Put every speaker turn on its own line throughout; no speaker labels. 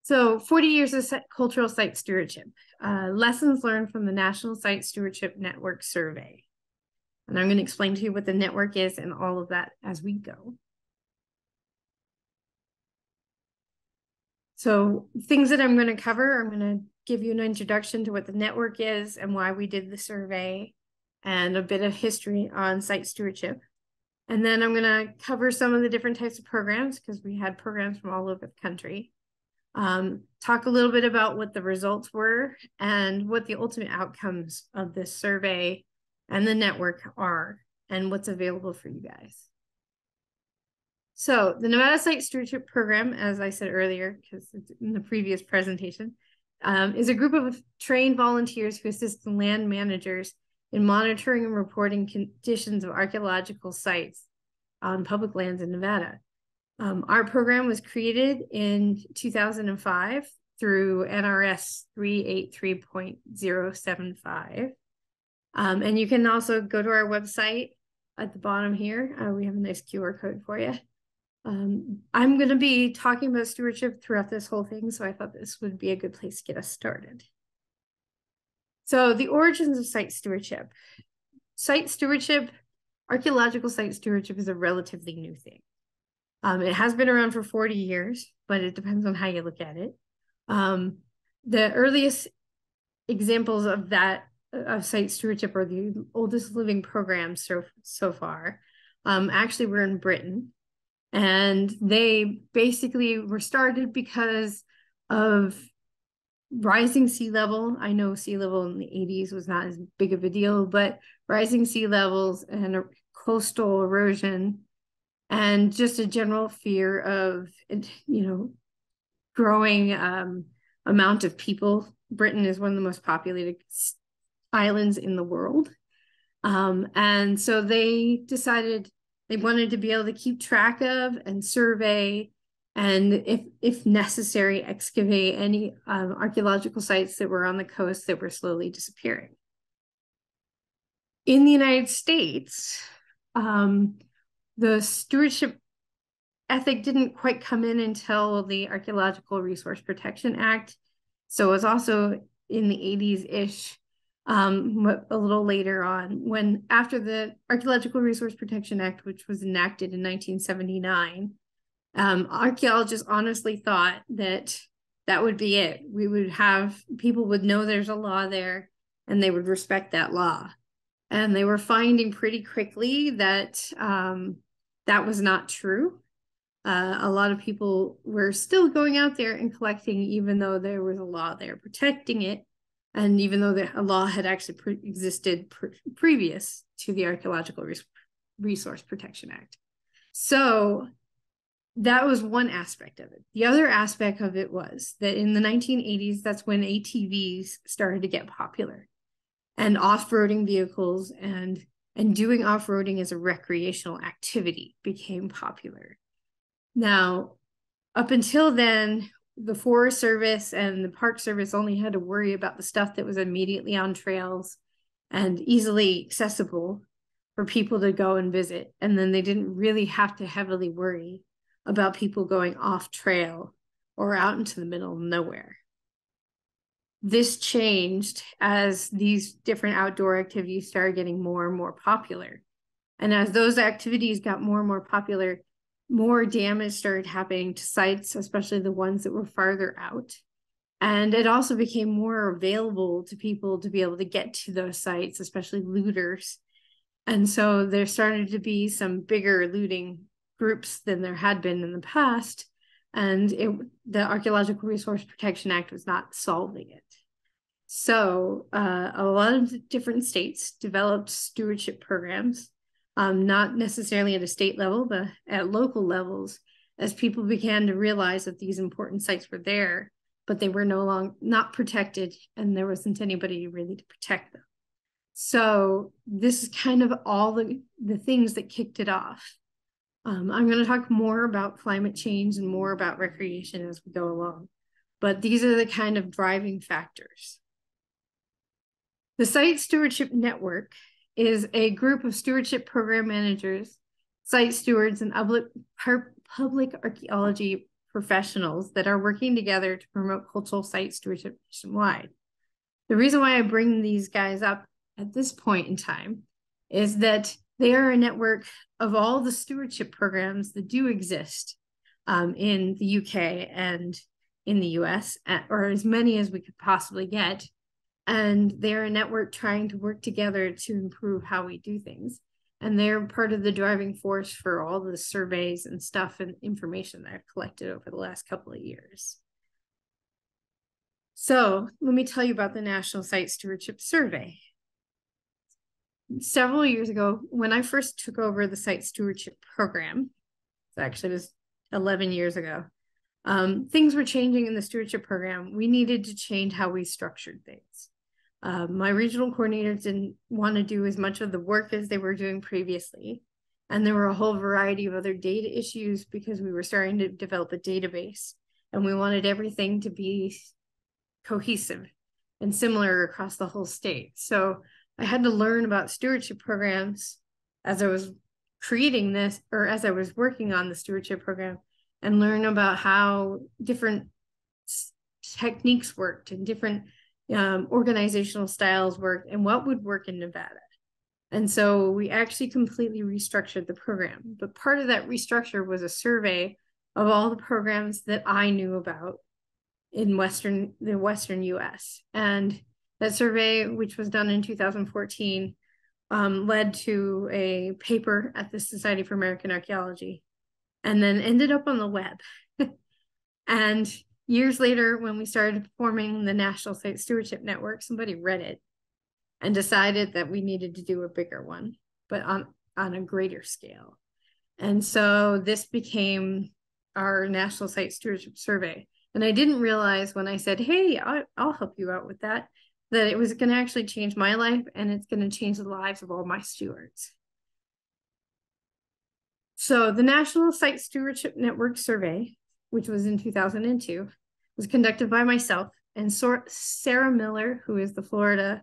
So 40 years of cultural site stewardship, lessons learned from the National Site Stewardship Network Survey. And I'm going to explain to you what the network is and all of that as we go. So things that I'm going to cover, I'm going to give you an introduction to what the network is and why we did the survey, and a bit of history on site stewardship. And then I'm going to cover some of the different types of programs, because we had programs from all over the country. Talk a little bit about what the results were and what the ultimate outcomes of this survey and the network are, and what's available for you guys. So the Nevada Site Stewardship Program, as I said earlier, because it's in the previous presentation, is a group of trained volunteers who assist the land managers in monitoring and reporting conditions of archaeological sites on public lands in Nevada. Our program was created in 2005 through NRS 383.075. And you can also go to our website at the bottom here. We have a nice QR code for you. I'm going to be talking about stewardship throughout this whole thing, so I thought this would be a good place to get us started. So the origins of site stewardship. Site stewardship, archaeological site stewardship, is a relatively new thing. It has been around for 40 years, but it depends on how you look at it. The earliest examples of site stewardship, or the oldest living programs so far, actually were in Britain. And they basically were started because of rising sea level. I know sea level in the 80s was not as big of a deal, but rising sea levels and coastal erosion, and just a general fear of, growing amount of people. Britain is one of the most populated islands in the world. And so they decided they wanted to be able to keep track of and survey, and if necessary, excavate any archaeological sites that were on the coast that were slowly disappearing. In the United States, the stewardship ethic didn't quite come in until the Archaeological Resource Protection Act. So it was also in the 80s-ish, a little later on, when after the Archaeological Resource Protection Act, which was enacted in 1979, archaeologists honestly thought that that would be it. People would know there's a law there, and they would respect that law. And they were finding pretty quickly that that was not true. A lot of people were still going out there and collecting, even though there was a law there protecting it, and even though a law had actually existed previous to the Archaeological Resource Protection Act. So that was one aspect of it. The other aspect of it was that in the 1980s, that's when ATVs started to get popular, and off-roading vehicles and doing off-roading as a recreational activity became popular. Now, up until then, the Forest Service and the Park Service only had to worry about the stuff that was immediately on trails and easily accessible for people to go and visit. And then they didn't really have to heavily worry about people going off trail or out into the middle of nowhere. This changed as these different outdoor activities started getting more and more popular. And as those activities got more and more popular, more damage started happening to sites, especially the ones that were farther out. And it also became more available to people to be able to get to those sites, especially looters. And so there started to be some bigger looting groups than there had been in the past. And the Archaeological Resource Protection Act was not solving it. So a lot of different states developed stewardship programs, not necessarily at a state level, but at local levels, as people began to realize that these important sites were there, but they were not protected, and there wasn't anybody really to protect them. So this is kind of all the things that kicked it off. I'm going to talk more about climate change and more about recreation as we go along, but these are the kind of driving factors. The Site Stewardship Network is a group of stewardship program managers, site stewards, and public archaeology professionals that are working together to promote cultural site stewardship nationwide. The reason why I bring these guys up at this point in time is that they are a network of all the stewardship programs that do exist in the UK and in the US, or as many as we could possibly get. And they're a network trying to work together to improve how we do things. And they're part of the driving force for all the surveys and stuff and information that I've collected over the last couple of years. So let me tell you about the National Site Stewardship Survey. Several years ago, when I first took over the Site Stewardship Program, it actually was 11 years ago, things were changing in the stewardship program. We needed to change how we structured things. My regional coordinators didn't want to do as much of the work as they were doing previously. And there were a whole variety of other data issues because we were starting to develop a database and we wanted everything to be cohesive and similar across the whole state. So I had to learn about stewardship programs as I was creating this, or as I was working on the stewardship program, and learn about how different techniques worked and different organizational styles worked and what would work in Nevada. And so we actually completely restructured the program. But part of that restructure was a survey of all the programs that I knew about in the Western US. And that survey, which was done in 2014, led to a paper at the Society for American Archaeology, and then ended up on the web. And years later, when we started forming the National Site Stewardship Network, somebody read it and decided that we needed to do a bigger one, but on a greater scale. And so this became our National Site Stewardship Survey. And I didn't realize when I said, hey, I'll help you out with that it was going to actually change my life and it's going to change the lives of all my stewards. So the National Site Stewardship Network Survey, which was in 2002, was conducted by myself and Sarah Miller, who is the Florida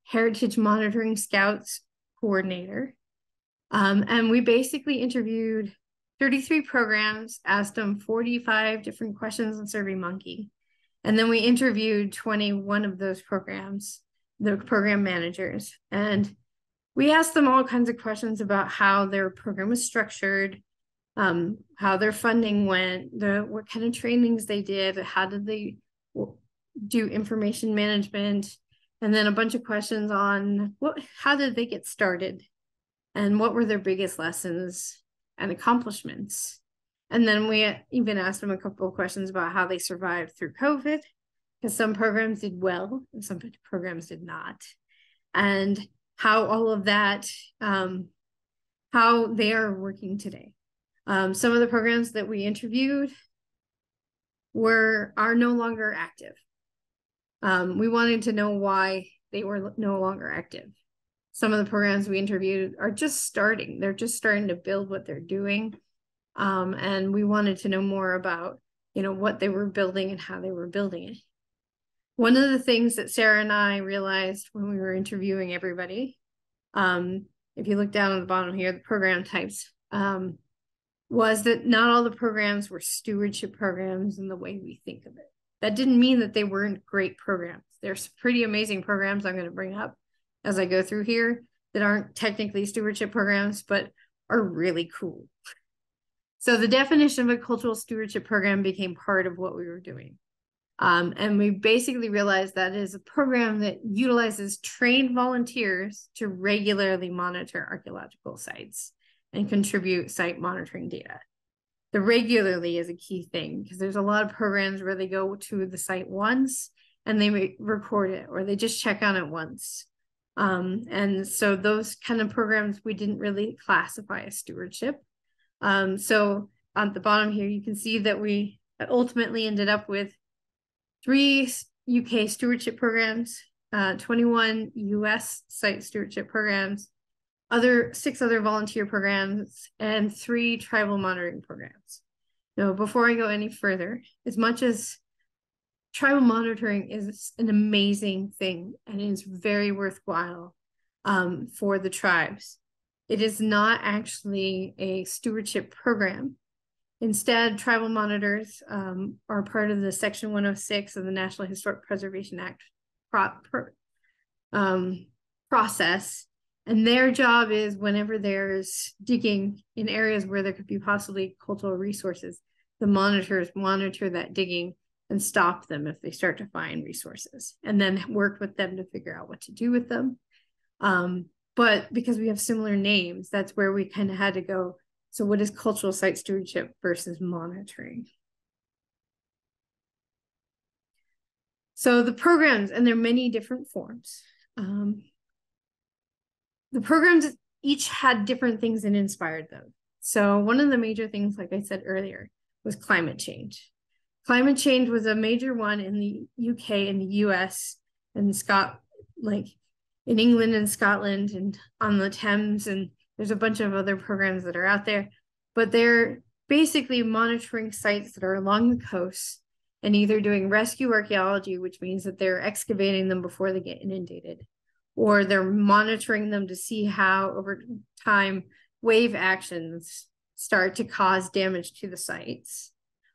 Heritage Monitoring Scouts Coordinator. And we basically interviewed 33 programs, asked them 45 different questions on SurveyMonkey. And then we interviewed 21 of those programs, the program managers. And we asked them all kinds of questions about how their program was structured, how their funding went, what kind of trainings they did, how did they do information management, and then a bunch of questions on how did they get started and what were their biggest lessons and accomplishments. And then we even asked them a couple of questions about how they survived through COVID, because some programs did well and some programs did not, and how all of that, how they are working today. Some of the programs that we interviewed are no longer active. We wanted to know why they were no longer active. Some of the programs we interviewed are just starting. They're just starting to build what they're doing. And we wanted to know more about, what they were building and how they were building it. One of the things that Sarah and I realized when we were interviewing everybody, if you look down at the bottom here, the program types, was that not all the programs were stewardship programs in the way we think of it. That didn't mean that they weren't great programs. There's pretty amazing programs I'm going to bring up as I go through here that aren't technically stewardship programs, but are really cool. So the definition of a cultural stewardship program became part of what we were doing. And we basically realized that is a program that utilizes trained volunteers to regularly monitor archaeological sites and contribute site monitoring data. The regularly is a key thing because there's a lot of programs where they go to the site once and they record it, or they just check on it once. And so those kind of programs we didn't really classify as stewardship. So on the bottom here, you can see that we ultimately ended up with 3 UK stewardship programs, 21 US site stewardship programs, 6 other volunteer programs, and 3 tribal monitoring programs. Now, before I go any further, as much as tribal monitoring is an amazing thing and is very worthwhile for the tribes, it is not actually a stewardship program. Instead, tribal monitors are part of the Section 106 of the National Historic Preservation Act process. And their job is whenever there's digging in areas where there could be possibly cultural resources, the monitors monitor that digging and stop them if they start to find resources, and then work with them to figure out what to do with them. But because we have similar names, that's where we kind of had to go. So what is cultural site stewardship versus monitoring? So the programs, and there are many different forms. The programs each had different things that inspired them. So one of the major things, like I said earlier, was climate change. Climate change was a major one in the UK and the US and like in England and Scotland and on the Thames, and there's a bunch of other programs that are out there, but they're basically monitoring sites that are along the coast and either doing rescue archaeology, which means that they're excavating them before they get inundated, or they're monitoring them to see how over time wave actions start to cause damage to the sites.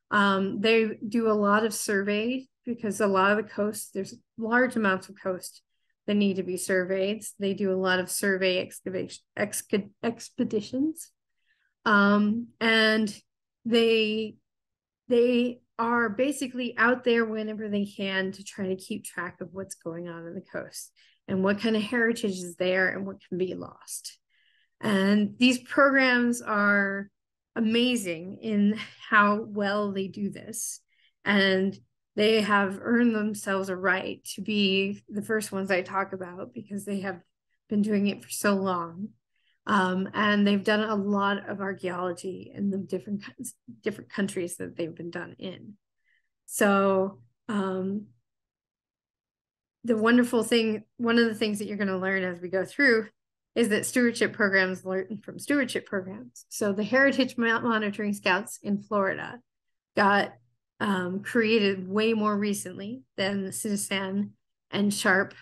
They do a lot of survey because a lot of the coast, there's large amounts of coast that need to be surveyed. They do a lot of survey expeditions. And they are basically out there whenever they can to try to keep track of what's going on the coast and what kind of heritage is there and what can be lost. And these programs are amazing in how well they do this. And they have earned themselves a right to be the first ones I talk about because they have been doing it for so long. And they've done a lot of archaeology in the different countries that they've been done in. So the wonderful thing, one of the things that you're going to learn as we go through is that stewardship programs learn from stewardship programs. So the Heritage Monitoring Scouts in Florida got created way more recently than the Citizen and Sharp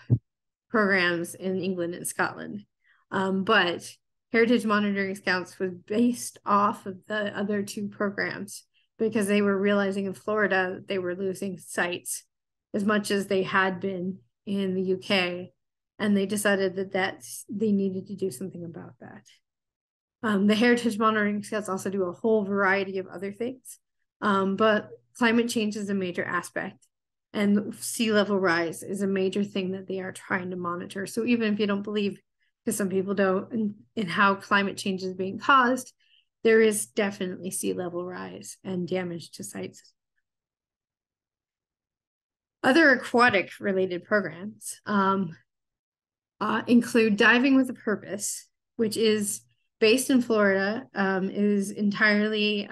programs in England and Scotland. But Heritage Monitoring Scouts was based off of the other two programs because they were realizing in Florida that they were losing sites as much as they had been in the UK. And they decided that they needed to do something about that. The Heritage Monitoring Scouts also do a whole variety of other things, but climate change is a major aspect, and sea level rise is a major thing that they are trying to monitor. So even if you don't believe, because some people don't, in how climate change is being caused, there is definitely sea level rise and damage to sites. Other aquatic related programs include Diving with a Purpose, which is based in Florida, is entirely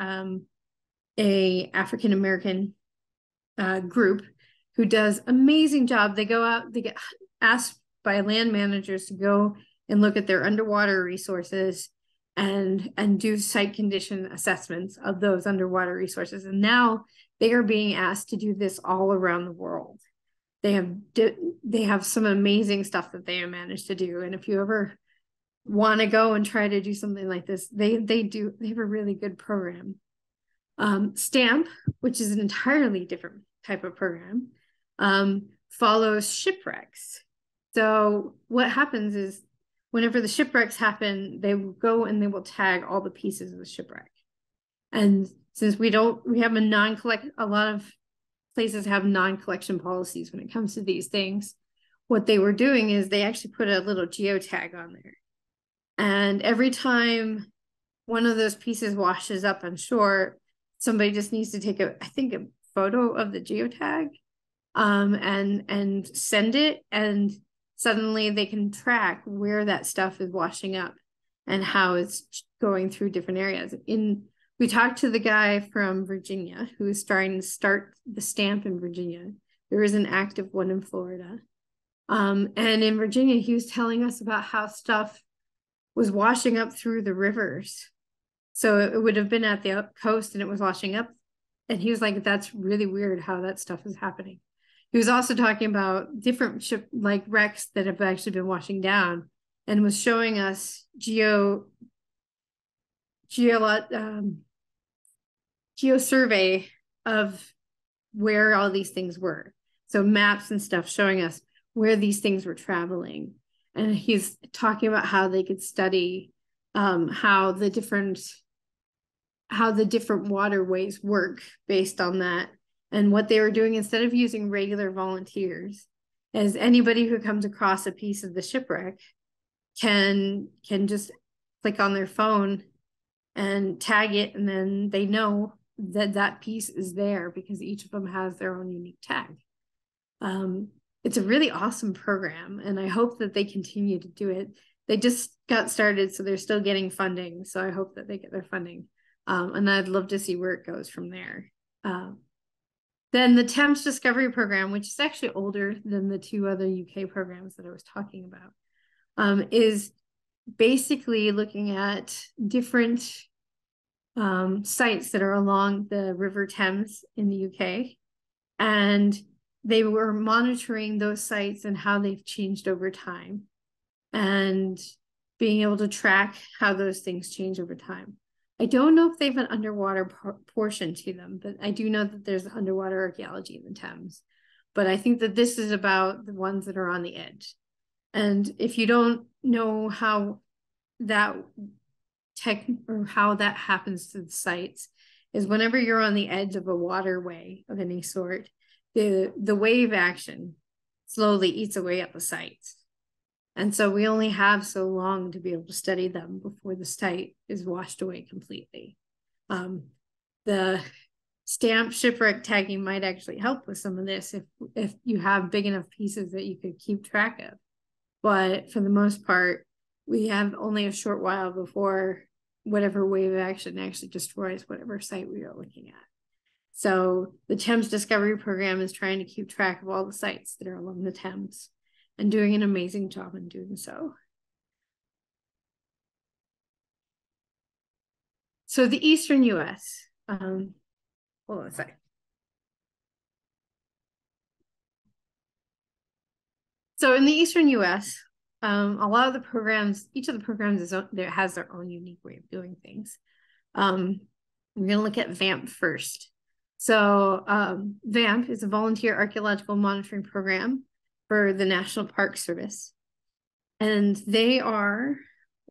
a African-American group who does amazing job. They go out, they get asked by land managers to go and look at their underwater resources and do site condition assessments of those underwater resources. And now they are being asked to do this all around the world. They have some amazing stuff that they have managed to do. And if you ever want to go and try to do something like this, they have a really good program. STAMP, which is an entirely different type of program, follows shipwrecks. So what happens is whenever the shipwrecks happen, they will go and they will tag all the pieces of the shipwreck. And since we have a lot of places have non-collection policies when it comes to these things, what they were doing is they actually put a little geotag on there. And every time one of those pieces washes up on shore, somebody just needs to take a photo of the geotag and send it, and suddenly they can track where that stuff is washing up and how it's going through different areas. We talked to the guy from Virginia who is trying to start the STAMP in Virginia. There is an active one in Florida. And in Virginia, he was telling us about how stuff was washing up through the rivers. So it would have been at the coast and it was washing up. And he was like, that's really weird how that stuff is happening. He was also talking about different ship like wrecks that have actually been washing down, and was showing us geosurvey of where all these things were. So maps and stuff showing us where these things were traveling. And he's talking about how they could study how the different waterways work based on that. And what they were doing, instead of using regular volunteers, is anybody who comes across a piece of the shipwreck can just click on their phone and tag it, and then they know that that piece is there because each of them has their own unique tag. It's a really awesome program, and I hope that they continue to do it. They just got started, so they're still getting funding, so I hope that they get their funding. And I'd love to see where it goes from there. Then the Thames Discovery Program, which is actually older than the two other UK programs that I was talking about, is basically looking at different sites that are along the River Thames in the UK. And they were monitoring those sites and how they've changed over time, and being able to track how those things change over time. I don't know if they have an underwater portion to them, but I do know that there's underwater archaeology in the Thames. But I think that this is about the ones that are on the edge. And if you don't know how that happens to the sites, is whenever you're on the edge of a waterway of any sort, the wave action slowly eats away at the sites. And so we only have so long to be able to study them before the site is washed away completely. The stamp shipwreck tagging might actually help with some of this if you have big enough pieces that you could keep track of. But for the most part, we have only a short while before whatever wave action actually destroys whatever site we are looking at. So the Thames Discovery Program is trying to keep track of all the sites that are along the Thames, and doing an amazing job in doing so. So the Eastern US, hold on a second. So in the Eastern US, a lot of the programs, each of the programs has their own unique way of doing things. We're gonna look at VAMP first. So VAMP is a volunteer archaeological monitoring program for the National Park Service. And they are,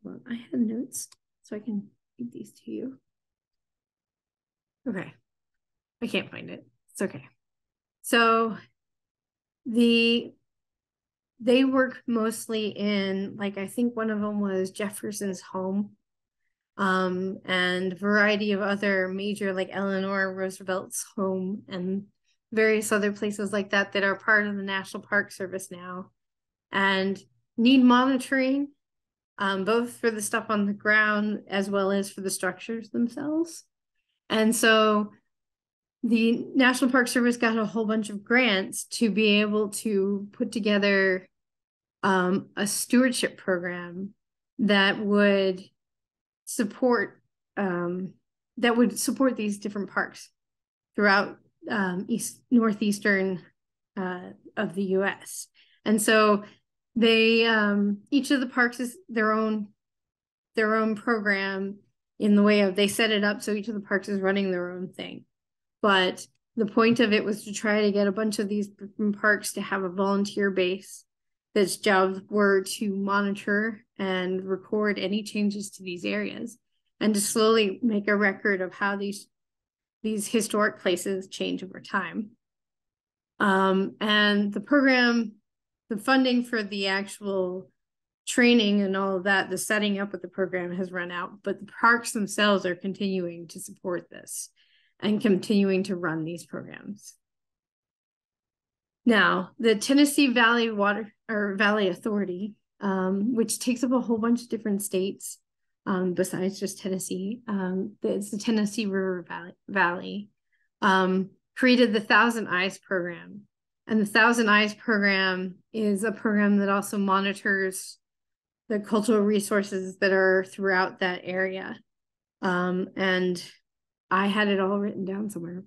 hold on, I have notes so I can read these to you. Okay, I can't find it. It's okay. So they work mostly in, like, I think one of them was Jefferson's home, and a variety of other major, like Eleanor Roosevelt's home, and various other places like that that are part of the National Park Service now, and need monitoring, both for the stuff on the ground as well as for the structures themselves. And so the National Park Service got a whole bunch of grants to be able to put together a stewardship program that would support these different parks throughout northeastern of the US. And so they each of the parks is their own program, in the way of they set it up so each of the parks is running their own thing. But the point of it was to try to get a bunch of these parks to have a volunteer base that's jobs were to monitor and record any changes to these areas, and to slowly make a record of how these historic places change over time. And the program, the funding for the actual training and all of that, the setting up of the program has run out, but the parks themselves are continuing to support this and continuing to run these programs. Now, the Tennessee Valley Valley Authority, which takes up a whole bunch of different states besides just Tennessee, it's the Tennessee River Valley, created the Thousand Eyes program. And the Thousand Eyes program is a program that also monitors the cultural resources that are throughout that area. And I had it all written down somewhere.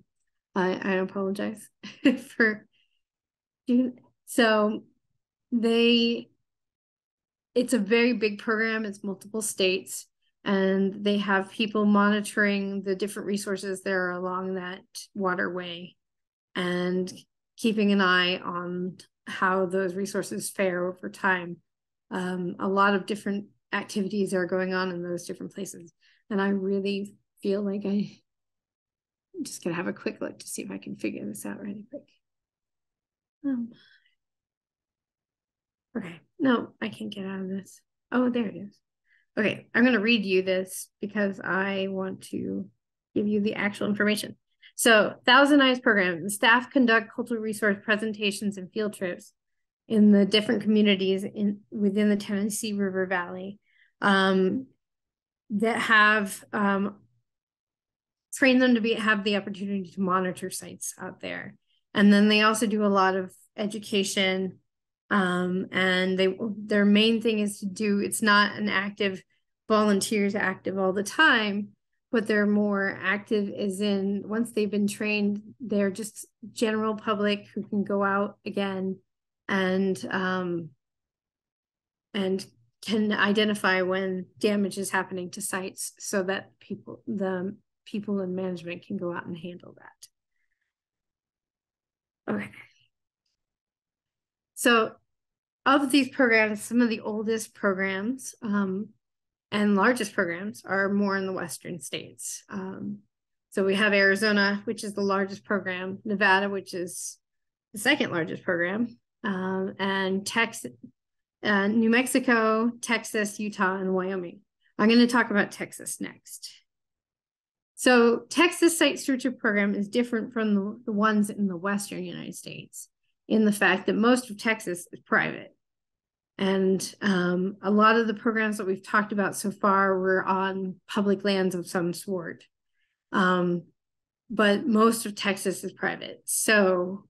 I apologize for doing. So it's a very big program. It's multiple states, and they have people monitoring the different resources that are along that waterway and keeping an eye on how those resources fare over time. A lot of different activities are going on in those different places. And I really feel like I'm just gonna have a quick look to see if I can figure this out really quick. Okay, no, I can't get out of this. Oh, there it is. Okay, I'm gonna read you this because I want to give you the actual information. So, Thousand Eyes program, the staff conduct cultural resource presentations and field trips in the different communities within the Tennessee River Valley that have trained them to have the opportunity to monitor sites out there. And then they also do a lot of education, and their main thing is to do, it's not an active volunteers active all the time, but they're more active as in once they've been trained, they're just general public who can go out again and can identify when damage is happening to sites so that the people in management can go out and handle that. Okay. So of these programs, some of the oldest programs and largest programs are more in the Western states. So we have Arizona, which is the largest program, Nevada, which is the second largest program, and Texas, New Mexico, Texas, Utah, and Wyoming. I'm going to talk about Texas next. So Texas Site Stewardship Program is different from the ones in the Western United States in the fact that most of Texas is private. And a lot of the programs that we've talked about so far were on public lands of some sort. But most of Texas is private. So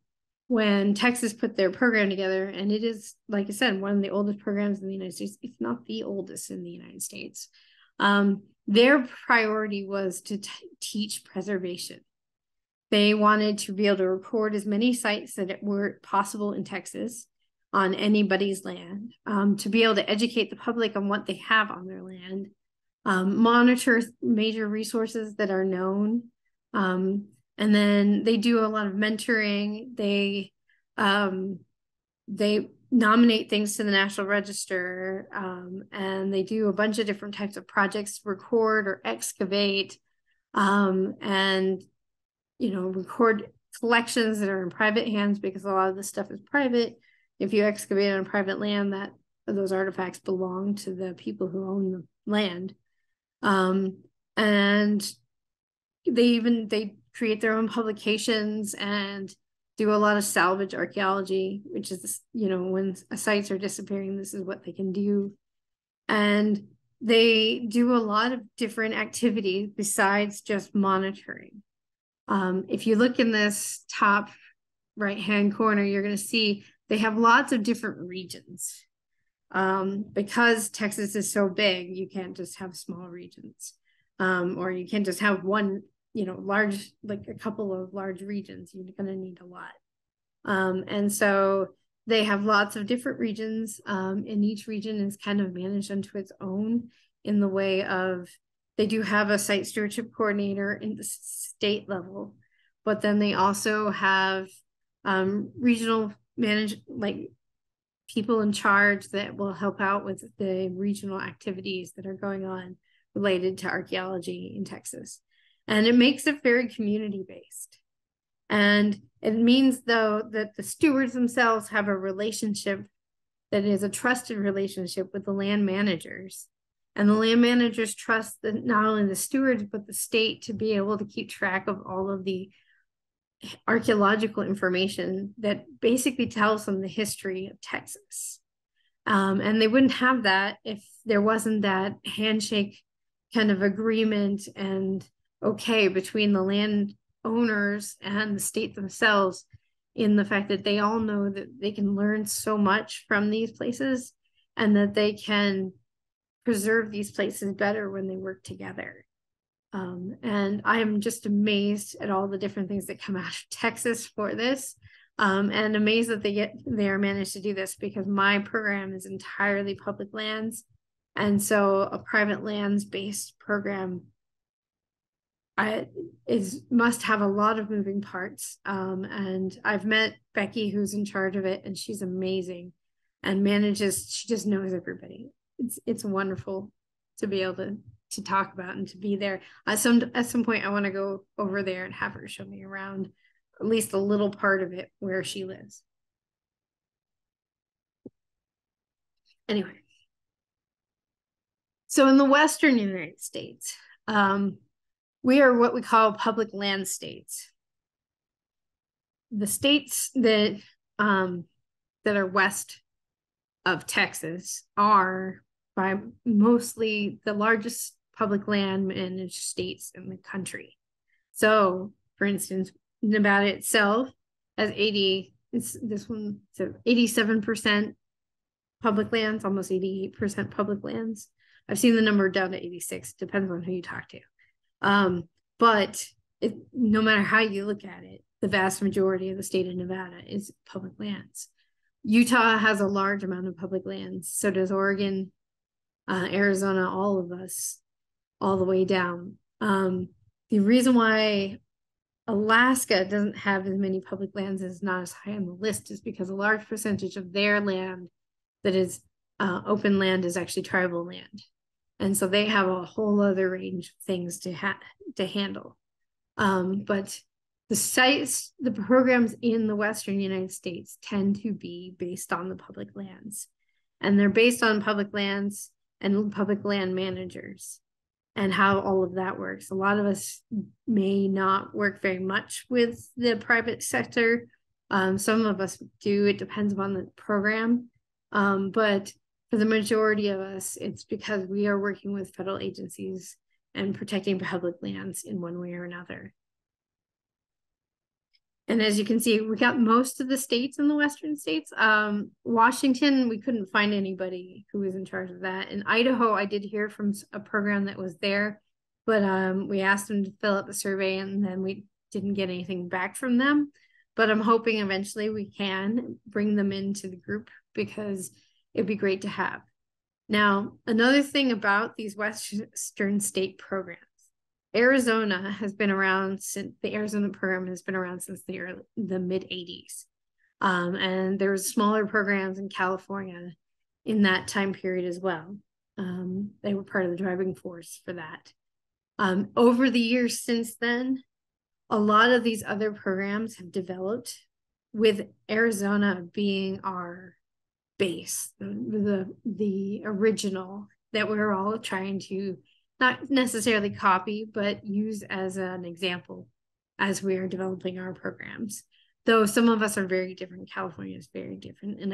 when Texas put their program together, and it is, like I said, one of the oldest programs in the United States, if not the oldest in the United States, their priority was to teach preservation. They wanted to be able to record as many sites that were possible in Texas on anybody's land, to be able to educate the public on what they have on their land, monitor major resources that are known, and then they do a lot of mentoring. They nominate things to the National Register, and they do a bunch of different types of projects, record or excavate, and record collections that are in private hands because a lot of this stuff is private. If you excavate on private land, those artifacts belong to the people who own the land, and they create their own publications and do a lot of salvage archaeology, which is, when sites are disappearing, this is what they can do. And they do a lot of different activities besides just monitoring. If you look in this top right-hand corner, you're going to see they have lots of different regions. Because Texas is so big, you can't just have small regions. Or you can't just have one, large, like a couple of large regions. You're going to need a lot. And so they have lots of different regions, and each region is kind of managed unto its own in the way of, they do have a site stewardship coordinator in the state level, but then they also have regional people in charge that will help out with the regional activities that are going on related to archaeology in Texas. And it makes it very community-based. And it means, though, that the stewards themselves have a relationship that is a trusted relationship with the land managers. And the land managers trust not only the stewards, but the state to be able to keep track of all of the archaeological information that basically tells them the history of Texas. And they wouldn't have that if there wasn't that handshake kind of agreement and okay between the land owners and the state themselves, in the fact that they all know that they can learn so much from these places and that they can preserve these places better when they work together. And I am just amazed at all the different things that come out of Texas for this, and amazed that they are managed to do this, because my program is entirely public lands, And so a private lands-based program must have a lot of moving parts. And I've met Becky, who's in charge of it, and she's amazing and she just knows everybody. It's wonderful to be able to talk about and to be there. At some point, I want to go over there and have her show me around at least a little part of it where she lives. Anyway, so in the Western United States, we are what we call public land states. The states that are west of Texas are by mostly the largest public land managed states in the country. So, for instance, Nevada itself has 87% public lands, almost 88% public lands. I've seen the number down to 86, depends on who you talk to. But no matter how you look at it, the vast majority of the state of Nevada is public lands. Utah has a large amount of public lands. So does Oregon, Arizona, all of us, all the way down. The reason why Alaska doesn't have as many public lands and is not as high on the list is because a large percentage of their land that is open land is actually tribal land. And so they have a whole other range of things to handle. But the programs in the Western United States tend to be based on the public lands. And they're based on public lands and public land managers and how all of that works. A lot of us may not work very much with the private sector. Some of us do. It depends upon the program. But for the majority of us, it's because we are working with federal agencies and protecting public lands in one way or another. And as you can see, we got most of the states in the Western states. Washington, we couldn't find anybody who was in charge of that. In Idaho, I did hear from a program that was there, but we asked them to fill out the survey and then we didn't get anything back from them. But I'm hoping eventually we can bring them into the group because it'd be great to have. Now, another thing about these Western state programs, Arizona has been around since the Arizona program has been around since the mid 80s. And there was smaller programs in California in that time period as well. They were part of the driving force for that. Over the years since then, a lot of these other programs have developed with Arizona being our base, the original that we're all trying to not necessarily copy, but use as an example as we are developing our programs. Though some of us are very different, California is very different. And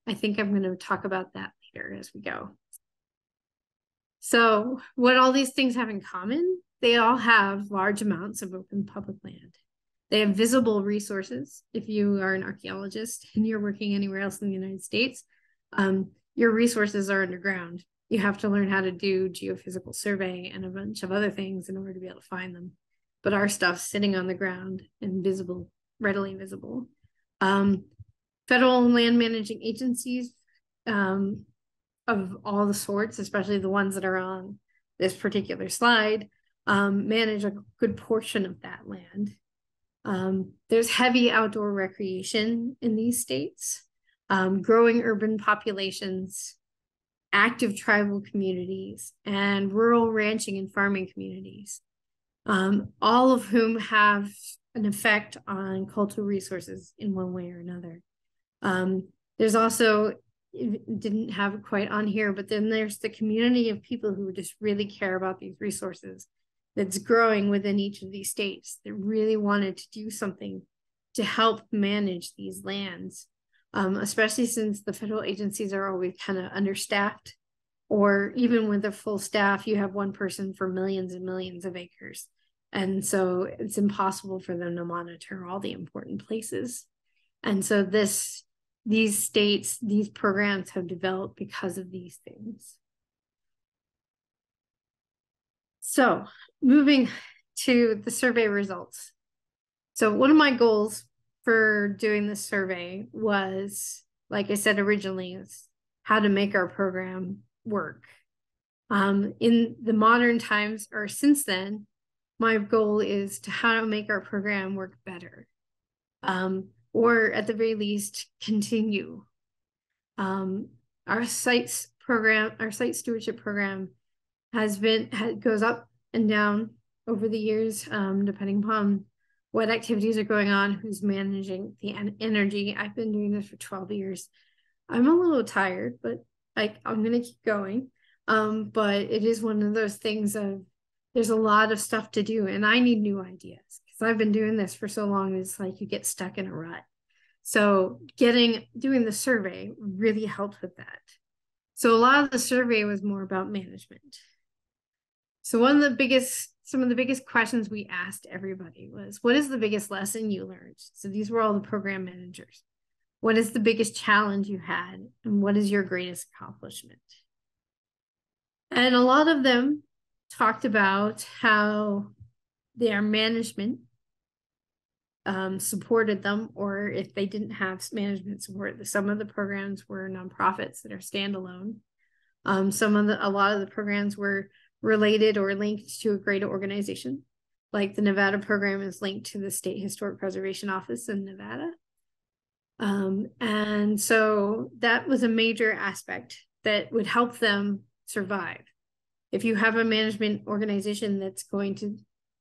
I think I'm going to talk about that later as we go. So what all these things have in common, they all have large amounts of open public land. They have visible resources. If you are an archaeologist and you're working anywhere else in the United States, your resources are underground. You have to learn how to do geophysical survey and a bunch of other things in order to be able to find them. But our stuff's sitting on the ground and visible, readily visible. Federal land managing agencies of all the sorts, especially the ones that are on this particular slide, manage a good portion of that land. There's heavy outdoor recreation in these states, growing urban populations, active tribal communities, and rural ranching and farming communities, all of whom have an effect on cultural resources in one way or another. There's also, didn't have it quite on here, but then there's the community of people who just really care about these resources that's growing within each of these states that really wanted to do something to help manage these lands. Especially since the federal agencies are always kind of understaffed, or even with a full staff, you have one person for millions and millions of acres. And so it's impossible for them to monitor all the important places. And so these states, these programs have developed because of these things. So moving to the survey results. So one of my goals for doing this survey was, like I said originally, is how to make our program work In the modern times, or since then, my goal is to how to make our program work better, or at the very least, continue. Our site stewardship program goes up and down over the years, depending upon what activities are going on, who's managing the energy. I've been doing this for 12 years. I'm a little tired, but I'm going to keep going. But it is one of those things of there's a lot of stuff to do, and I need new ideas because I've been doing this for so long. It's like you get stuck in a rut. So doing the survey really helped with that. So a lot of the survey was more about management. So some of the biggest questions we asked everybody was, what is the biggest lesson you learned? So these were all the program managers. What is the biggest challenge you had? And what is your greatest accomplishment? And a lot of them talked about how their management supported them, or if they didn't have management support. Some of the programs were nonprofits that are standalone. A lot of the programs were related or linked to a greater organization. Like the Nevada program is linked to the State Historic Preservation Office in Nevada. And so that was a major aspect that would help them survive. If you have a management organization that's going to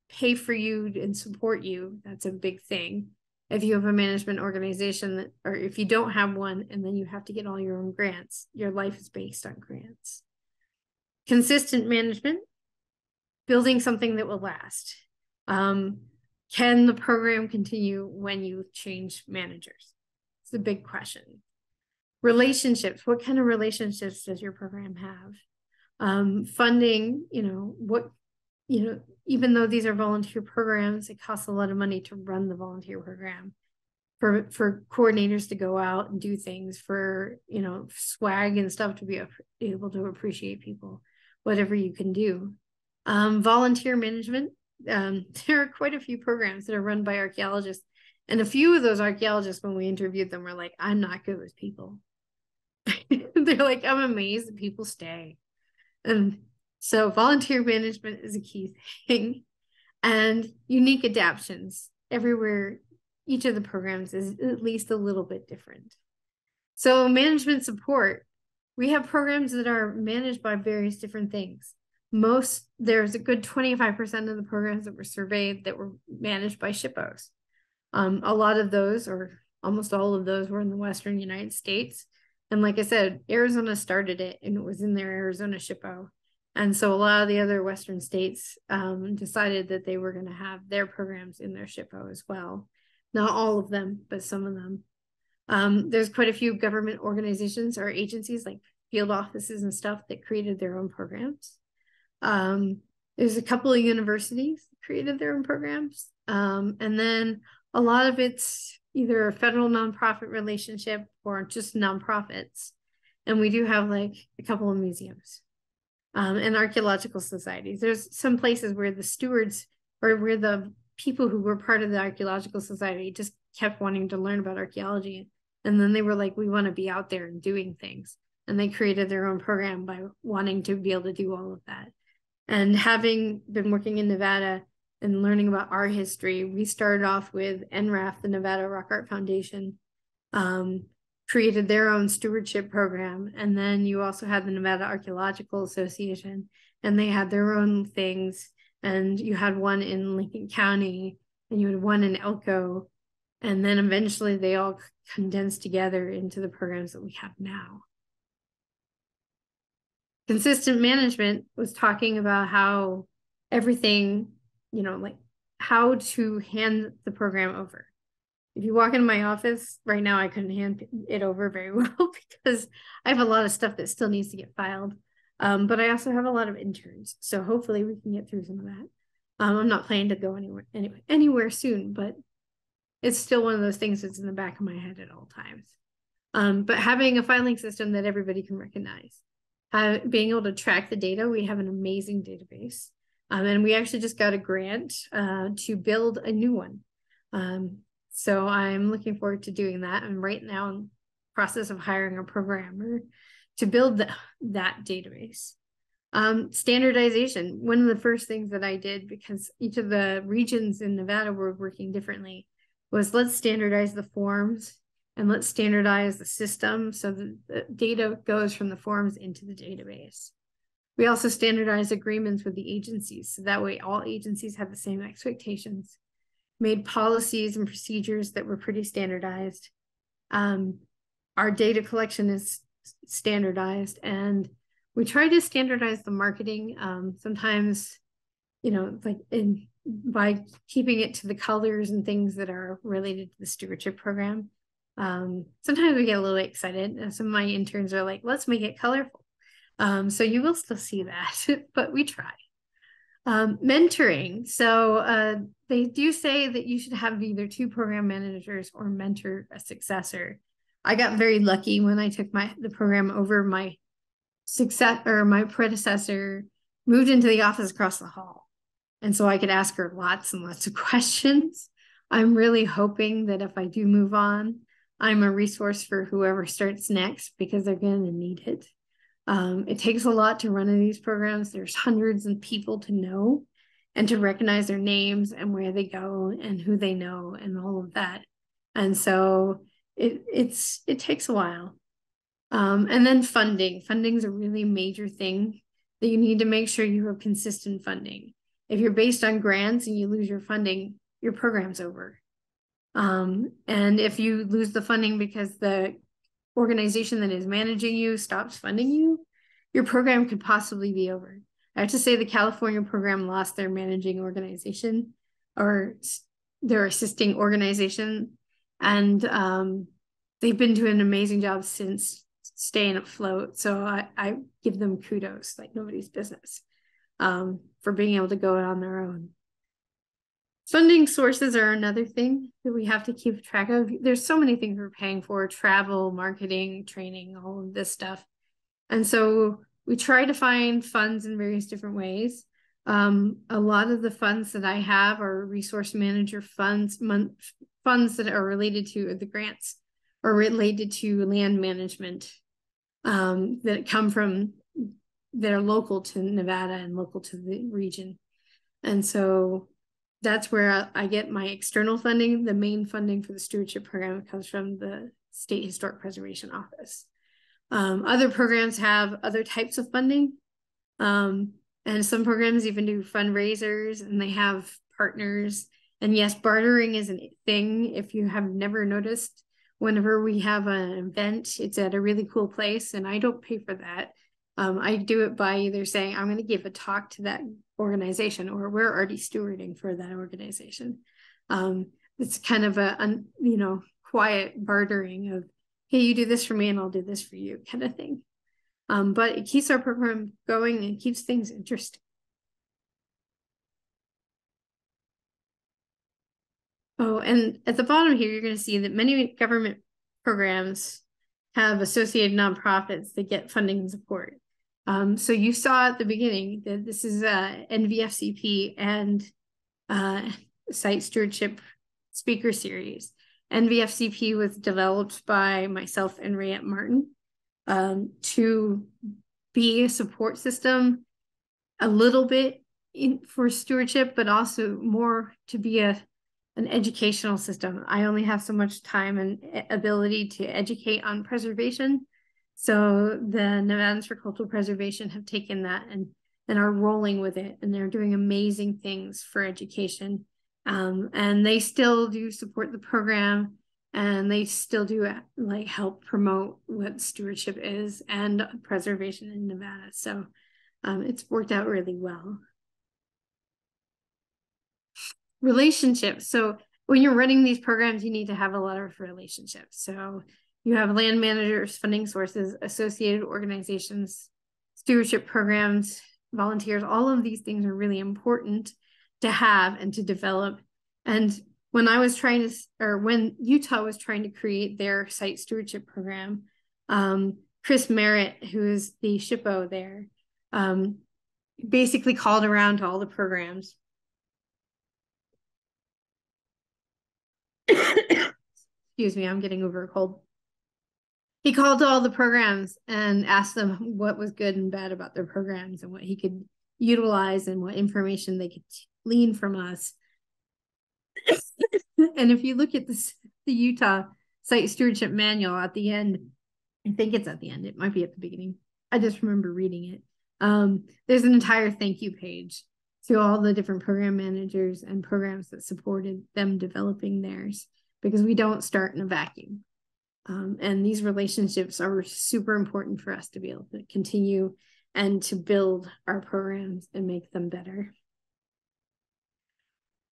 pay for you and support you, that's a big thing. If you have a management organization or if you don't have one and then you have to get all your own grants, your life is based on grants. Consistent management, building something that will last. Can the program continue when you change managers? It's a big question. Relationships, what kind of relationships does your program have? Funding, even though these are volunteer programs, it costs a lot of money to run the volunteer program, for coordinators to go out and do things, for swag and stuff to be able to appreciate people, whatever you can do. Volunteer management, there are quite a few programs that are run by archaeologists, and a few of those archaeologists, when we interviewed them, were like, I'm not good with people. They're like, I'm amazed that people stay. And so volunteer management is a key thing, and unique adaptations everywhere. Each of the programs is at least a little bit different. So management support, we have programs that are managed by various different things. There's a good 25% of the programs that were surveyed that were managed by SHPOs. A lot of those, or almost all of those, were in the Western United States. And like I said, Arizona started it, and it was in their Arizona SHPO. And so a lot of the other Western states decided that they were going to have their programs in their SHPO as well. Not all of them, but some of them. There's quite a few government organizations or agencies, like field offices and stuff, that created their own programs. There's a couple of universities that created their own programs. And then a lot of it's either a federal nonprofit relationship or just nonprofits. And we do have like a couple of museums and archaeological societies. There's some places where the stewards, or where the people who were part of the archaeological society, just kept wanting to learn about archaeology. And then they were like, we want to be out there and doing things. And they created their own program by wanting to be able to do all of that. And having been working in Nevada and learning about our history, we started off with NRAF, the Nevada Rock Art Foundation, created their own stewardship program. And then you also had the Nevada Archaeological Association, and they had their own things. And you had one in Lincoln County, and you had one in Elko. And then eventually they all condensed together into the programs that we have now. Consistent management was talking about how everything, like how to hand the program over. If you walk into my office right now, I couldn't hand it over very well because I have a lot of stuff that still needs to get filed. But I also have a lot of interns. So hopefully we can get through some of that. I'm not planning to go anywhere soon, but it's still one of those things that's in the back of my head at all times. But having a filing system that everybody can recognize. Being able to track the data, we have an amazing database. And we actually just got a grant to build a new one. So I'm looking forward to doing that. I'm right now in the process of hiring a programmer to build that database. Standardization. One of the first things that I did, because each of the regions in Nevada were working differently, was let's standardize the forms and let's standardize the system so that the data goes from the forms into the database. We also standardized agreements with the agencies, so that way all agencies have the same expectations, made policies and procedures that were pretty standardized. Our data collection is standardized, and we try to standardize the marketing. Sometimes, like by keeping it to the colors and things that are related to the stewardship program. Sometimes we get a little excited. Some of my interns are like, let's make it colorful. So you will still see that, but we try. Mentoring. So they do say that you should have either 2 program managers or mentor a successor. I got very lucky when I took the program over. My predecessor moved into the office across the hall. And so I could ask her lots and lots of questions. I'm really hoping that if I do move on, I'm a resource for whoever starts next, because they're going to need it. It takes a lot to run these programs. There's hundreds of people to know and to recognize their names and where they go and who they know and all of that. And so it takes a while. And then funding. Funding is a really major thing that you need to make sure you have consistent funding. If you're based on grants and you lose your funding, your program's over. And if you lose the funding because the organization that is managing you stops funding you, your program could possibly be over. I have to say the California program lost their managing organization or their assisting organization. And they've been doing an amazing job since staying afloat. So I give them kudos like nobody's business for being able to go on their own. Funding sources are another thing that we have to keep track of. There's so many things we're paying for: travel, marketing, training, all of this stuff. And so we try to find funds in various different ways. A lot of the funds that I have are resource manager funds, funds that are related to the grants or related to land management that come from, that are local to Nevada and local to the region. And so that's where I get my external funding. The main funding for the stewardship program comes from the State Historic Preservation Office. Other programs have other types of funding. And some programs even do fundraisers, and they have partners. And yes, bartering is a thing. If you have never noticed, whenever we have an event, it's at a really cool place, and I don't pay for that. I do it by either saying, I'm going to give a talk to that organization, or we're already stewarding for that organization. It's kind of a, quiet bartering of, hey, you do this for me and I'll do this for you kind of thing. But it keeps our program going and keeps things interesting. Oh, and at the bottom here, you're going to see that many government programs have associated nonprofits that get funding and support. So you saw at the beginning that this is NVFCP and Site Stewardship Speaker Series. NVFCP was developed by myself and Rayette Martin to be a support system a little bit for stewardship, but also more to be an educational system. I only have so much time and ability to educate on preservation. So the Nevadans for Cultural Preservation have taken that and are rolling with it, and they're doing amazing things for education. And they still do support the program, and they still do help promote what stewardship is and preservation in Nevada. So it's worked out really well. Relationships. So when you're running these programs, you need to have a lot of relationships. So you have land managers, funding sources, associated organizations, stewardship programs, volunteers. All of these things are really important to have and to develop. And when when Utah was trying to create their site stewardship program, Chris Merritt, who is the SHPO there, basically called around to all the programs. Excuse me, I'm getting over a cold. he called to all the programs and asked them what was good and bad about their programs and what he could utilize and what information they could glean from us. And if you look at this, the Utah Site Stewardship Manual at the end, I think it's at the end, it might be at the beginning, I just remember reading it. There's an entire thank you page to all the different program managers and programs that supported them developing theirs, because we don't start in a vacuum. And these relationships are super important for us to be able to continue and to build our programs and make them better.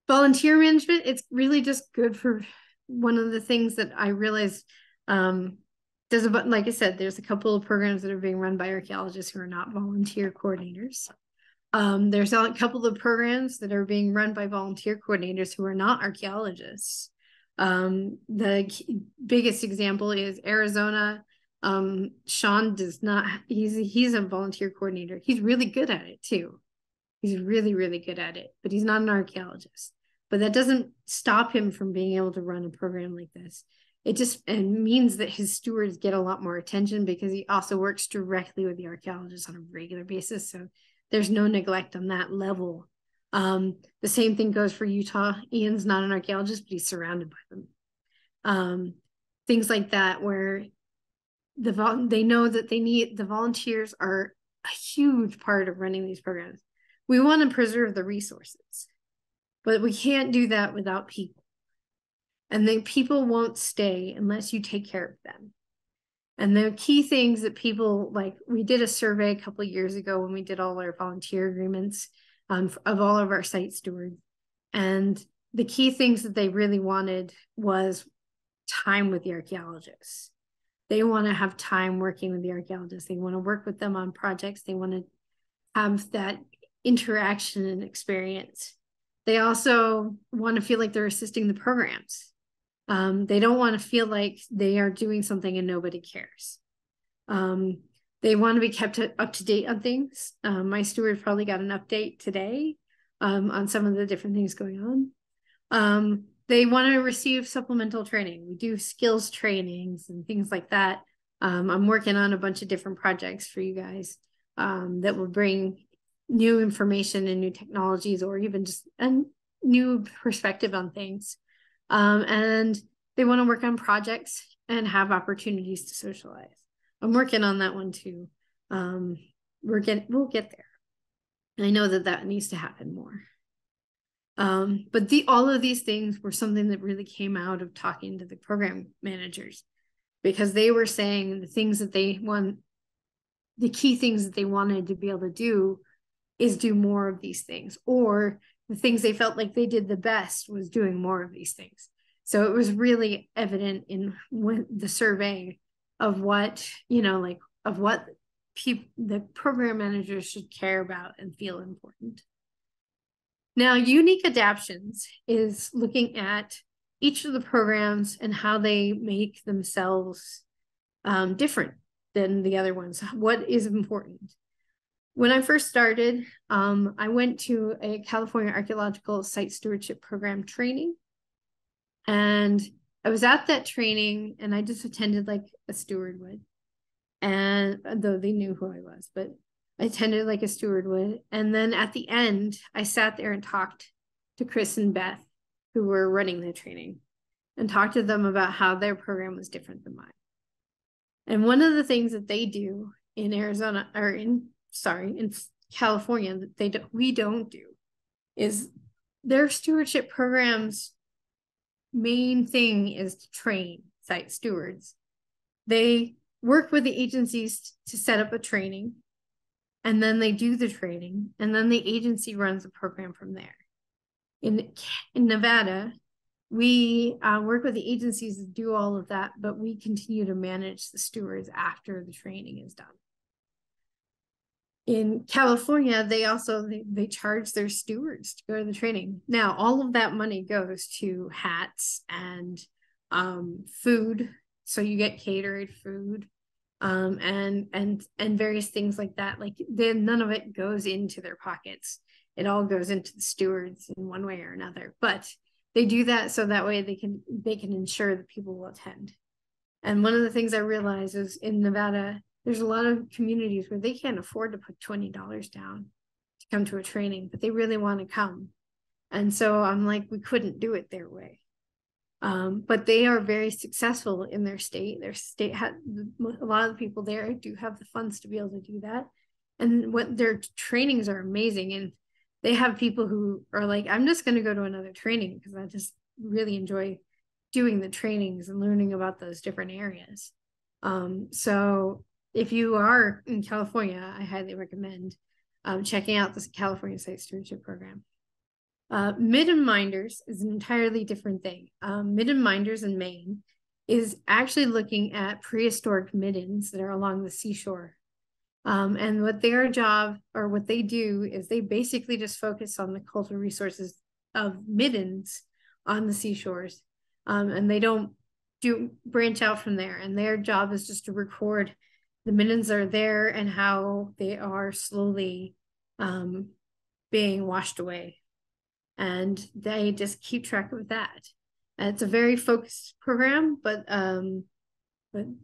Volunteer management, it's really just good for one of the things that I realized, like I said, there's a couple of programs that are being run by archaeologists who are not volunteer coordinators. There's a couple of programs that are being run by volunteer coordinators who are not archaeologists. The biggest example is Arizona. Sean does not, he's a volunteer coordinator. He's really good at it too. He's really, really good at it, but he's not an archaeologist. But that doesn't stop him from being able to run a program like this. It just means that his stewards get a lot more attention because he also works directly with the archaeologists on a regular basis. So there's no neglect on that level. The same thing goes for Utah. Ian's not an archaeologist, but he's surrounded by them. Things like that, where they know that the volunteers are a huge part of running these programs. We want to preserve the resources, but we can't do that without people. And then people won't stay unless you take care of them. And the key things that people, like, we did a survey a couple of years ago when we did all our volunteer agreements of all of our site stewards. And the key things that they really wanted was time with the archaeologists. They want to have time working with the archaeologists. They want to work with them on projects. They want to have that interaction and experience. They also want to feel like they're assisting the programs. They don't want to feel like they are doing something and nobody cares. They want to be kept up to date on things. My steward probably got an update today on some of the different things going on. They want to receive supplemental training. We do skills trainings and things like that. I'm working on a bunch of different projects for you guys that will bring new information and new technologies, or even just a new perspective on things. And they want to work on projects and have opportunities to socialize. I'm working on that one too. We'll get there. I know that needs to happen more. But all of these things were something that really came out of talking to the program managers, because they were saying the things that they want, the key things that they wanted to be able to do is do more of these things, or the things they felt like they did the best was doing more of these things. So it was really evident in the survey of what, of what the program managers should care about and feel important. Now, unique adaptations is looking at each of the programs and how they make themselves different than the other ones. What is important? When I first started, I went to a California Archaeological Site Stewardship Program training. And I was at that training and I just attended like a steward would. And though they knew who I was, but I attended like a steward would. And then at the end, I sat there and talked to Chris and Beth, who were running the training, and talked to them about how their program was different than mine. And one of the things that they do in Arizona, or in California, that we don't do, is their stewardship program's main thing is to train site stewards. They work with the agencies to set up a training, and then they do the training, and then the agency runs the program from there. In Nevada, we work with the agencies to do all of that, but we continue to manage the stewards after the training is done. In California, they charge their stewards to go to the training. Now, all of that money goes to hats and food, so you get catered food, and various things like that. Like, then none of it goes into their pockets. It all goes into the stewards in one way or another. But they do that so that way they can ensure that people will attend. And one of the things I realized is in Nevada, there's a lot of communities where they can't afford to put $20 down to come to a training, but they really want to come. And so I'm like, we couldn't do it their way. But they are very successful in their state. Their state had a lot of the people there do have the funds to be able to do that. And what their trainings are amazing. And they have people who are like, I'm just going to go to another training because I just really enjoy doing the trainings and learning about those different areas. So if you are in California, I highly recommend checking out this California Site Stewardship Program. Midden Minders is an entirely different thing. Midden Minders in Maine is actually looking at prehistoric middens that are along the seashore. And what their job or what they do is they basically just focus on the cultural resources of middens on the seashores. And they don't branch out from there. And their job is just to record the middens are there and how they are slowly being washed away. And they just keep track of that. And it's a very focused program, but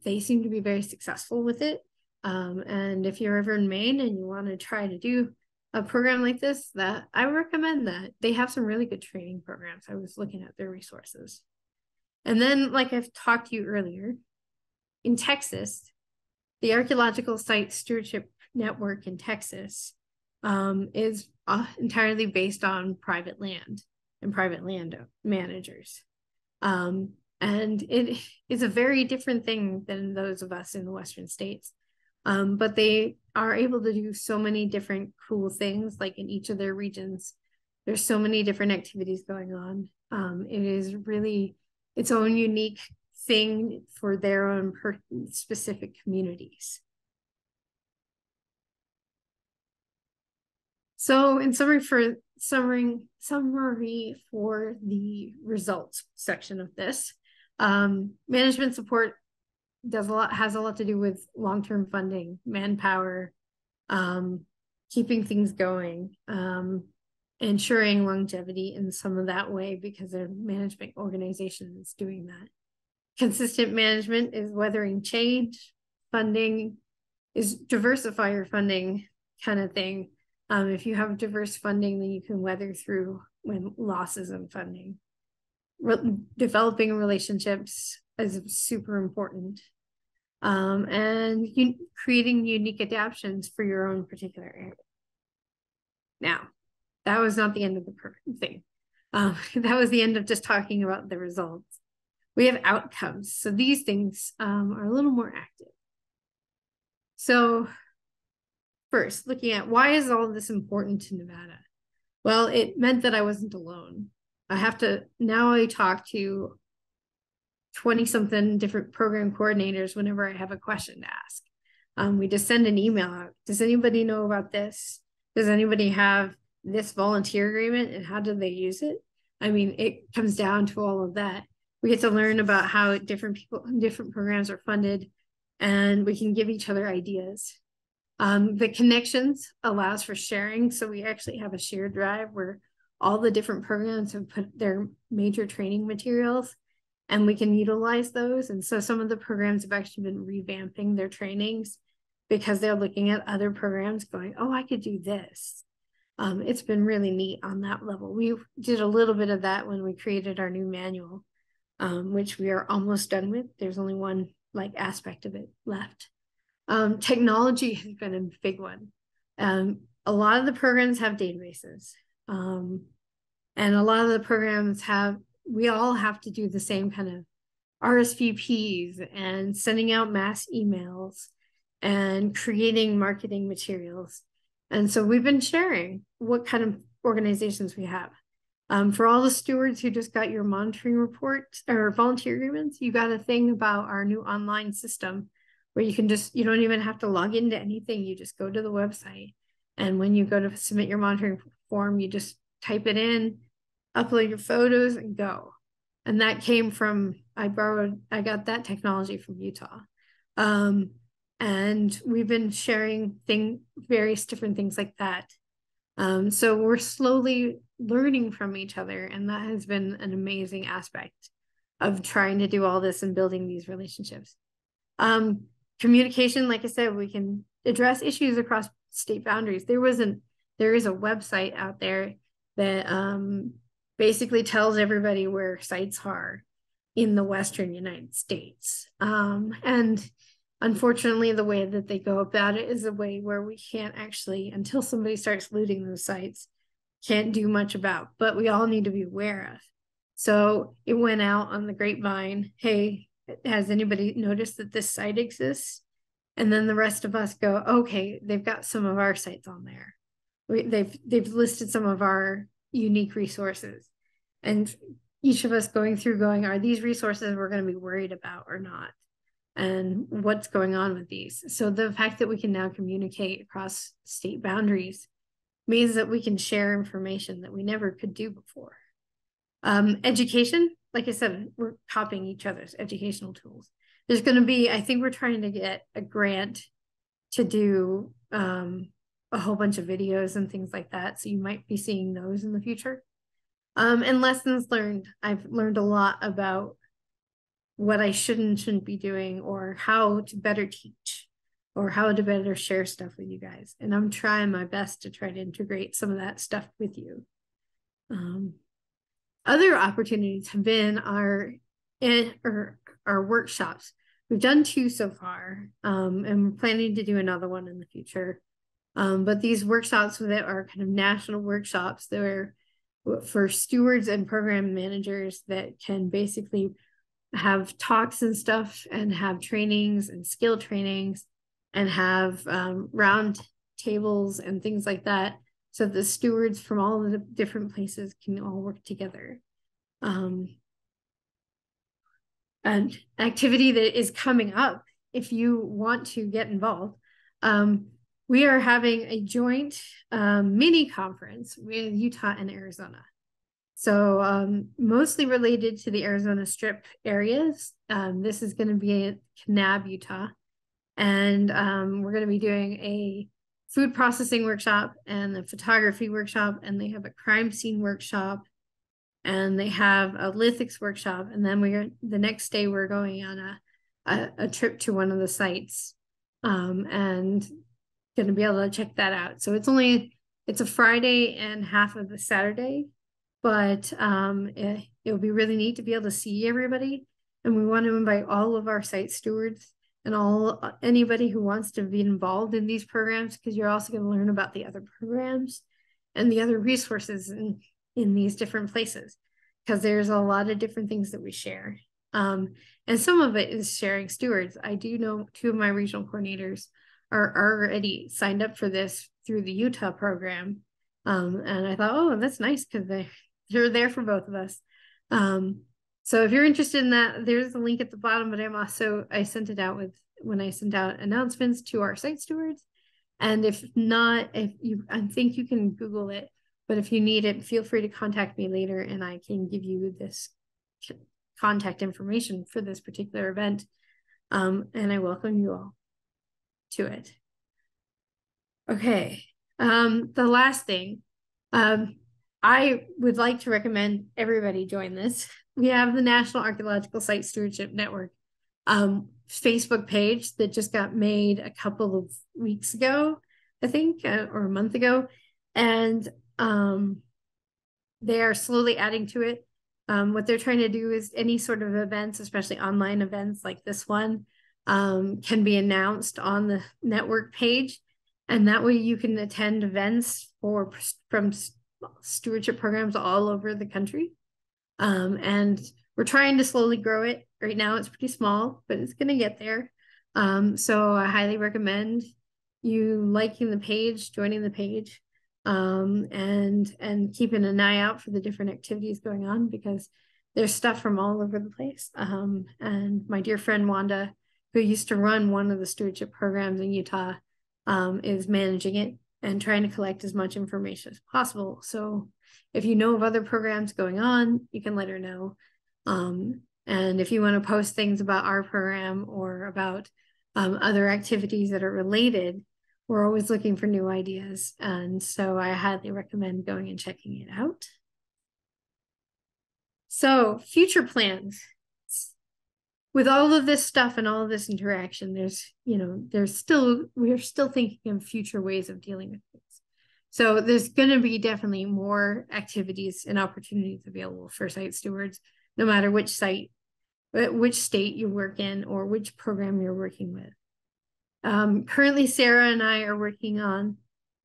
they seem to be very successful with it. And if you're ever in Maine and you want to try to do a program like this, that I would recommend that. They have some really good training programs. I was looking at their resources. And then, like I've talked to you earlier, in Texas, the Archaeological Site Stewardship Network in Texas is entirely based on private land and private land managers. And it is a very different thing than those of us in the Western states. But they are able to do so many different cool things, like in each of their regions. There's so many different activities going on. It is really its own unique thing for their own specific communities. So in summary for the results section of this, management support has a lot to do with long-term funding, manpower, keeping things going, ensuring longevity in some of that way because their management organization is doing that. Consistent management is weathering change. Funding is diversify your funding kind of thing. If you have diverse funding, then you can weather through when losses in funding. Developing relationships is super important. And creating unique adaptations for your own particular area. Now, that was not the end of the thing. That was the end of just talking about the results. We have outcomes. So these things are a little more active. So first, looking at why is all of this important to Nevada? Well, it meant that I wasn't alone. Now I talk to 20-something different program coordinators whenever I have a question to ask. We just send an email out. Does anybody know about this? Does anybody have this volunteer agreement and how do they use it? I mean, it comes down to all of that. We get to learn about how different programs are funded, and we can give each other ideas. The connections allows for sharing. So we actually have a shared drive where all the different programs have put their major training materials and we can utilize those. And so some of the programs have actually been revamping their trainings because they're looking at other programs going, oh, I could do this. It's been really neat on that level. We did a little bit of that when we created our new manual, which we are almost done with. There's only one aspect of it left. Technology has been a big one. A lot of the programs have databases. And a lot of the programs we all have to do the same kind of RSVPs and sending out mass emails and creating marketing materials. And so we've been sharing what kind of organizations we have. For all the stewards who just got your monitoring report or volunteer agreements, you got a thing about our new online system where you don't even have to log into anything. You just go to the website. And when you go to submit your monitoring form, you just type it in, upload your photos and go. And that came from, I got that technology from Utah. And we've been sharing various different things like that. So we're slowly learning from each other, and that has been an amazing aspect of trying to do all this and building these relationships. Communication, like I said, we can address issues across state boundaries. There is a website out there that basically tells everybody where sites are in the Western United States. And unfortunately, the way that they go about it is a way where we can't actually, until somebody starts looting those sites, can't do much about, but we all need to be aware of. So it went out on the grapevine, hey, has anybody noticed that this site exists? And then the rest of us go, okay, they've got some of our sites on there. They've listed some of our unique resources. And each of us going through are these resources we're going to be worried about or not? And what's going on with these? So the fact that we can now communicate across state boundaries means that we can share information that we never could do before. Education, like I said, we're copying each other's educational tools. There's going to be, I think we're trying to get a grant to do a whole bunch of videos and things like that. So you might be seeing those in the future. And lessons learned. I've learned a lot about what I should and shouldn't be doing, or how to better teach, or how to better share stuff with you guys. And I'm trying my best to try to integrate some of that stuff with you. Other opportunities have been our workshops. We've done 2 so far, and we're planning to do another one in the future. But these workshops that are kind of national workshops, they're for stewards and program managers that can basically have talks and stuff, and have trainings and skill trainings, and have round tables and things like that, so the stewards from all of the different places can all work together. An activity that is coming up, if you want to get involved, we are having a joint mini conference with Utah and Arizona. So mostly related to the Arizona Strip areas. This is going to be at Kanab, Utah. And we're going to be doing a food processing workshop and a photography workshop, and they have a crime scene workshop, and they have a lithics workshop. And then the next day we're going on a trip to one of the sites, and going to be able to check that out. So it's a Friday and half of the Saturday, but it'll be really neat to be able to see everybody. And we want to invite all of our site stewards and anybody who wants to be involved in these programs, because you're also going to learn about the other programs and the other resources in these different places, because there's a lot of different things that we share. And some of it is sharing stewards. I do know 2 of my regional coordinators are already signed up for this through the Utah program. And I thought, oh, that's nice, because they're there for both of us. So if you're interested in that, there's a link at the bottom, but I sent it out when I sent out announcements to our site stewards. And if not, I think you can Google it, but if you need it, feel free to contact me later and I can give you this contact information for this particular event. And I welcome you all to it. Okay. The last thing, I would like to recommend everybody join this. We have the National Archaeological Site Stewardship Network Facebook page that just got made a couple of weeks ago, I think, or a month ago. And they are slowly adding to it. What they're trying to do is any sort of events, especially online events like this one, can be announced on the network page. And that way you can attend events from stewardship programs all over the country. And we're trying to slowly grow it. Right now it's pretty small, but it's going to get there. So I highly recommend you liking the page, joining the page, and keeping an eye out for the different activities going on, because there's stuff from all over the place. And my dear friend Wanda, who used to run one of the stewardship programs in Utah, is managing it and trying to collect as much information as possible. So if you know of other programs going on, you can let her know. And if you want to post things about our program or about other activities that are related, we're always looking for new ideas. And so I highly recommend going and checking it out. So future plans. with all of this stuff and all of this interaction, we're still thinking of future ways of dealing with things. So there's going to be definitely more activities and opportunities available for site stewards, no matter which site, which state you work in, or which program you're working with. Currently, Sarah and I are working on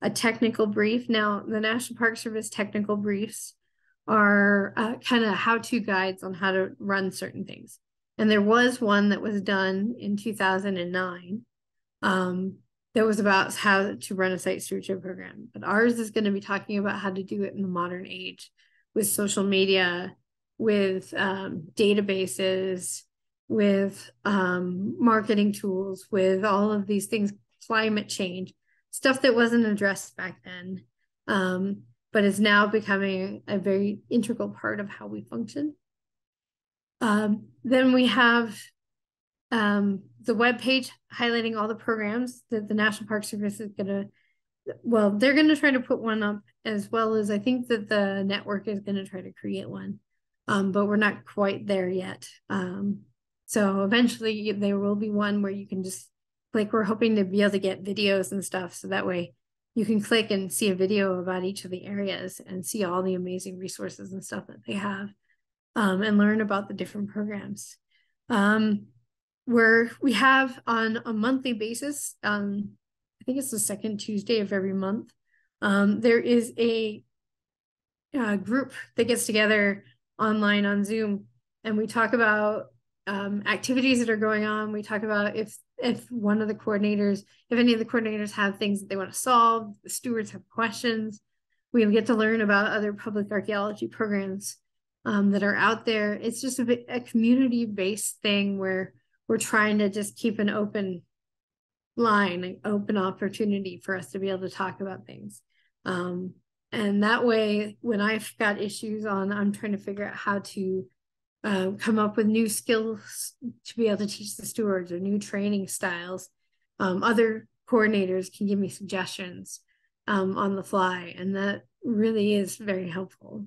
a technical brief. Now, the National Park Service technical briefs are kind of how-to guides on how to run certain things. And there was one that was done in 2009 that was about how to run a site stewardship program. But ours is going to be talking about how to do it in the modern age with social media, with databases, with marketing tools, with all of these things, climate change, stuff that wasn't addressed back then, but is now becoming a very integral part of how we function. Then we have the webpage highlighting all the programs that the National Park Service is they're going to try to put one up, as well as I think that the network is going to try to create one, but we're not quite there yet. So eventually there will be one where you can just click. We're hoping to be able to get videos and stuff, so that way you can click and see a video about each of the areas and see all the amazing resources and stuff that they have, and learn about the different programs. We have on a monthly basis, I think it's the second Tuesday of every month, there is a group that gets together online on Zoom, and we talk about activities that are going on. We talk about if any of the coordinators have things that they want to solve, the stewards have questions. We get to learn about other public archaeology programs that are out there. It's just a community-based thing where we're trying to just keep an open line, an open opportunity for us to be able to talk about things. And that way, when I've got issues I'm trying to figure out how to come up with new skills to be able to teach the stewards, or new training styles, other coordinators can give me suggestions on the fly, and that really is very helpful.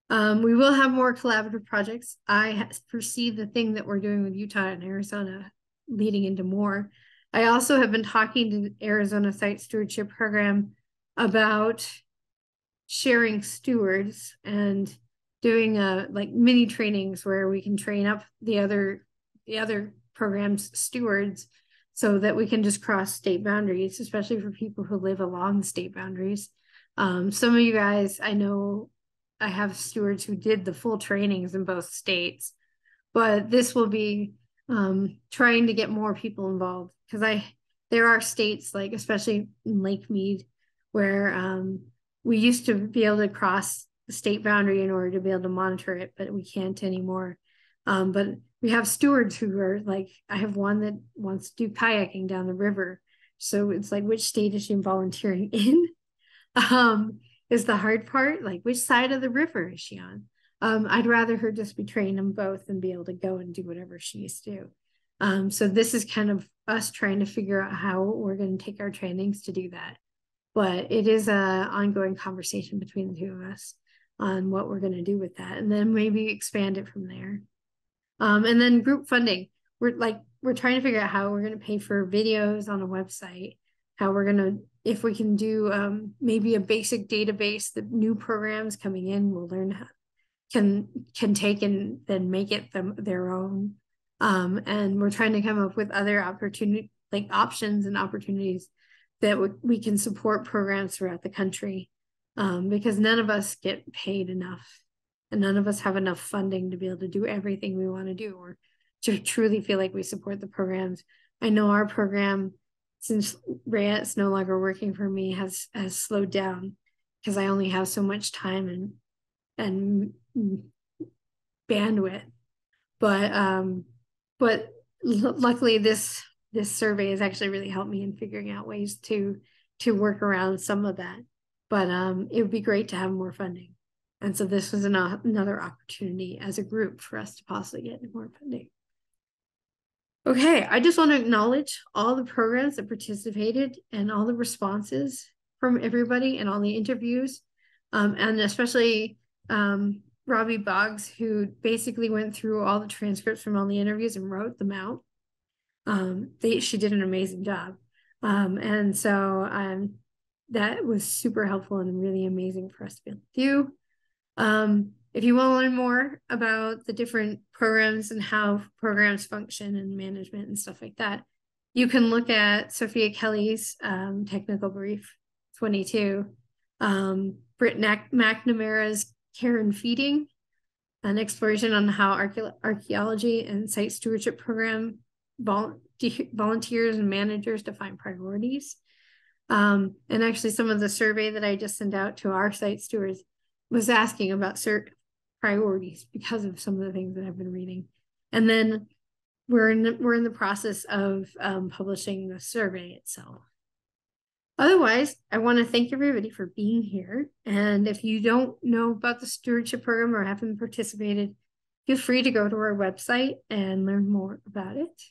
We will have more collaborative projects. I perceive the thing that we're doing with Utah and Arizona leading into more. I also have been talking to the Arizona Site Stewardship Program about sharing stewards and doing like mini trainings where we can train up the other programs' stewards, so that we can just cross state boundaries, especially for people who live along state boundaries. Some of you guys, I know I have stewards who did the full trainings in both states, but this will be trying to get more people involved, because there are states, like especially in Lake Mead, where we used to be able to cross the state boundary in order to be able to monitor it, but we can't anymore. But we have stewards who are like, I have one that wants to do kayaking down the river. So it's like, which state is she volunteering in? Is the hard part. Like, which side of the river is she on? I'd rather her just be trained in both and be able to go and do whatever she needs to do. So this is kind of us trying to figure out how we're going to take our trainings to do that. But it is an ongoing conversation between the two of us on what we're going to do with that, and then maybe expand it from there. And then group funding. We're trying to figure out how we're going to pay for videos on a website, how we're going to, if we can do maybe a basic database that new programs coming in will learn how can take and then make it their own. And we're trying to come up with other options and opportunities that we can support programs throughout the country, because none of us get paid enough, and none of us have enough funding to be able to do everything we want to do, or to truly feel like we support the programs. I know our program, since Rayette's no longer working for me, has slowed down, because I only have so much time and bandwidth. But luckily this survey has actually really helped me in figuring out ways to work around some of that. But it would be great to have more funding. And so this was another opportunity as a group for us to possibly get more funding. Okay, I just want to acknowledge all the programs that participated and all the responses from everybody and all the interviews, and especially Robbie Boggs, who basically went through all the transcripts from all the interviews and wrote them out. She did an amazing job. And so that was super helpful and really amazing for us to be able to do. If you want to learn more about the different programs and how programs function and management and stuff like that, you can look at Sophia Kelly's technical brief 22, Britt McNamara's Care and Feeding, an exploration on how archaeology and site stewardship program volunteers and managers define priorities. And actually some of the survey that I just sent out to our site stewards was asking about priorities because of some of the things that I've been reading. And then we're in the process of publishing the survey itself. Otherwise, I want to thank everybody for being here. And if you don't know about the stewardship program or haven't participated, feel free to go to our website and learn more about it.